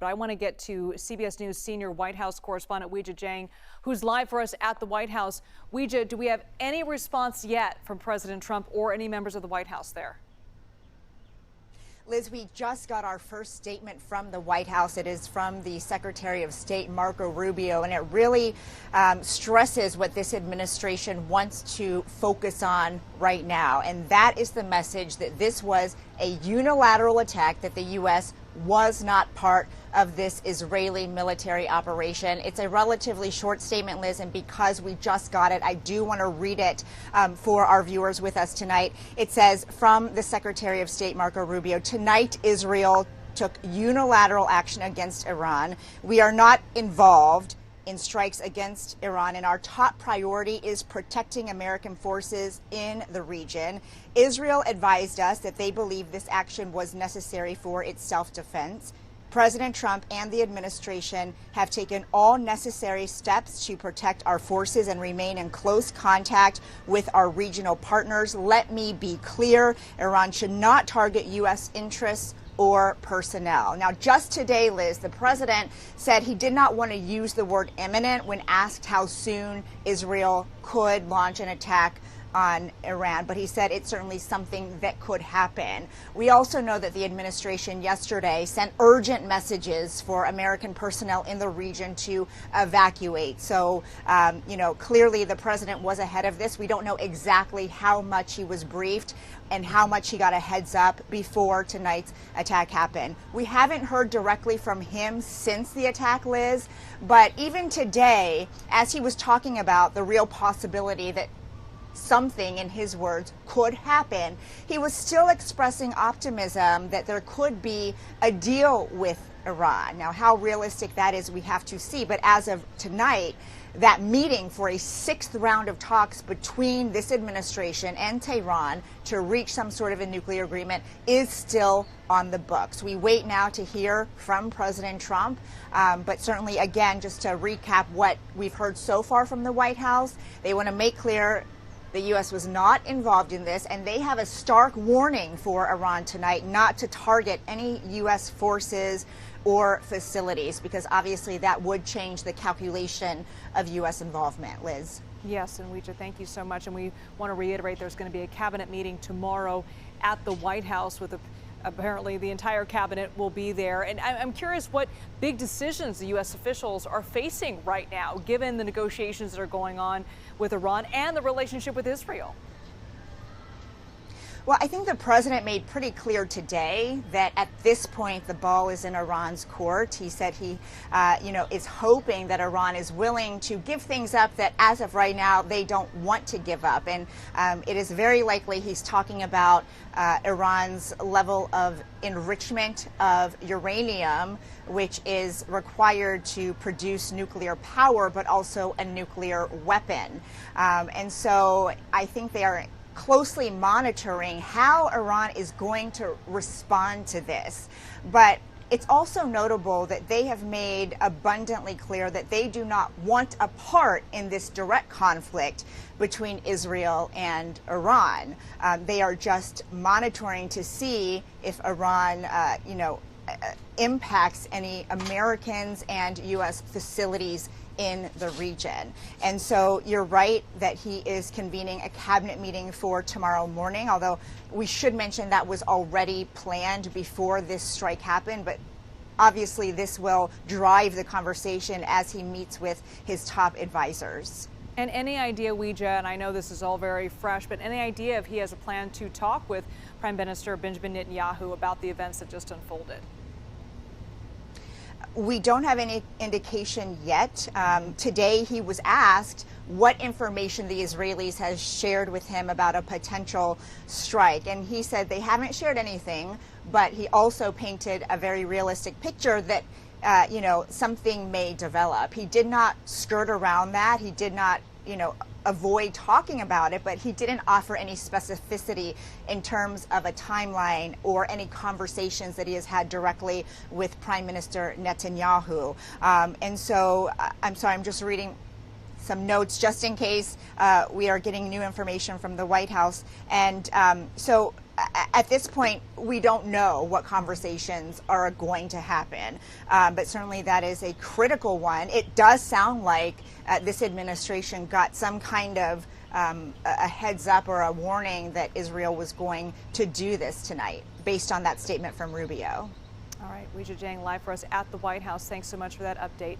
But I want to get to CBS News senior White House correspondent Weijia Jiang, who's live for us at the White House. Weijia, do we have any response yet from President Trump or any members of the White House there? Liz, we just got our first statement from the White House. It is from the Secretary of State Marco Rubio, and it really stresses what this administration wants to focus on right now. And that is the message that this was a unilateral attack, that the U.S. was not part of this Israeli military operation. It's a relatively short statement, Liz, and because we just got it, I do want to read it for our viewers with us tonight. It says, from the Secretary of State Marco Rubio, tonight Israel took unilateral action against Iran. We are not involved in strikes against Iran, and our top priority is protecting American forces in the region. Israel advised us that they believe this action was necessary for its self-defense. President Trump and the administration have taken all necessary steps to protect our forces and remain in close contact with our regional partners. Let me be clear, Iran should not target U.S. interests or personnel. Now, just today, Liz, the president said he did not want to use the word imminent when asked how soon Israel could launch an attack on Iran, but he said it's certainly something that could happen. We also know that the administration yesterday sent urgent messages for American personnel in the region to evacuate. So, clearly the president was ahead of this. We don't know exactly how much he was briefed and how much he got a heads up before tonight's attack happened. We haven't heard directly from him since the attack, Liz, but even today, as he was talking about the real possibility that something, in his words, could happen, he was still expressing optimism that there could be a deal with Iran. Now, how realistic that is, we have to see. But as of tonight, that meeting for a sixth round of talks between this administration and Tehran to reach some sort of a nuclear agreement is still on the books. We wait now to hear from President Trump. But certainly, again, just to recap what we've heard so far from the White House, they want to make clear the U.S. was not involved in this, and they have a stark warning for Iran tonight not to target any U.S. forces or facilities, because obviously that would change the calculation of U.S. involvement. Liz. Yes, and Weijia, thank you so much. And we want to reiterate there's going to be a cabinet meeting tomorrow at the White House with apparently the entire cabinet will be there. And I'm curious what big decisions the U.S. officials are facing right now, given the negotiations that are going on with Iran and the relationship with Israel. Well, I think the president made pretty clear today that at this point the ball is in Iran's court. He said he, is hoping that Iran is willing to give things up that as of right now they don't want to give up. And it is very likely he's talking about Iran's level of enrichment of uranium, which is required to produce nuclear power, but also a nuclear weapon. And so I think they are closely monitoring how Iran is going to respond to this. But it's also notable that they have made abundantly clear that they do not want a part in this direct conflict between Israel and Iran. They are just monitoring to see if Iran, impacts any Americans and U.S. facilities in the region. And so you're right that he is convening a cabinet meeting for tomorrow morning, although we should mention that was already planned before this strike happened. But obviously this will drive the conversation as he meets with his top advisors. And any idea, Weijia, and I know this is all very fresh, but any idea if he has a plan to talk with Prime Minister Benjamin Netanyahu about the events that just unfolded? We don't have any indication yet. Today he was asked what information the Israelis has shared with him about a potential strike. And he said they haven't shared anything, but he also painted a very realistic picture that, something may develop. He did not skirt around that. He did not, avoid talking about it, but he didn't offer any specificity in terms of a timeline or any conversations that he has had directly with Prime Minister Netanyahu. And so, I'm sorry, I'm just reading some notes just in case we are getting new information from the White House. And so At this point, we don't know what conversations are going to happen, but certainly that is a critical one. It does sound like this administration got some kind of a heads up or a warning that Israel was going to do this tonight, based on that statement from Rubio. All right, Weijia Jiang live for us at the White House. Thanks so much for that update.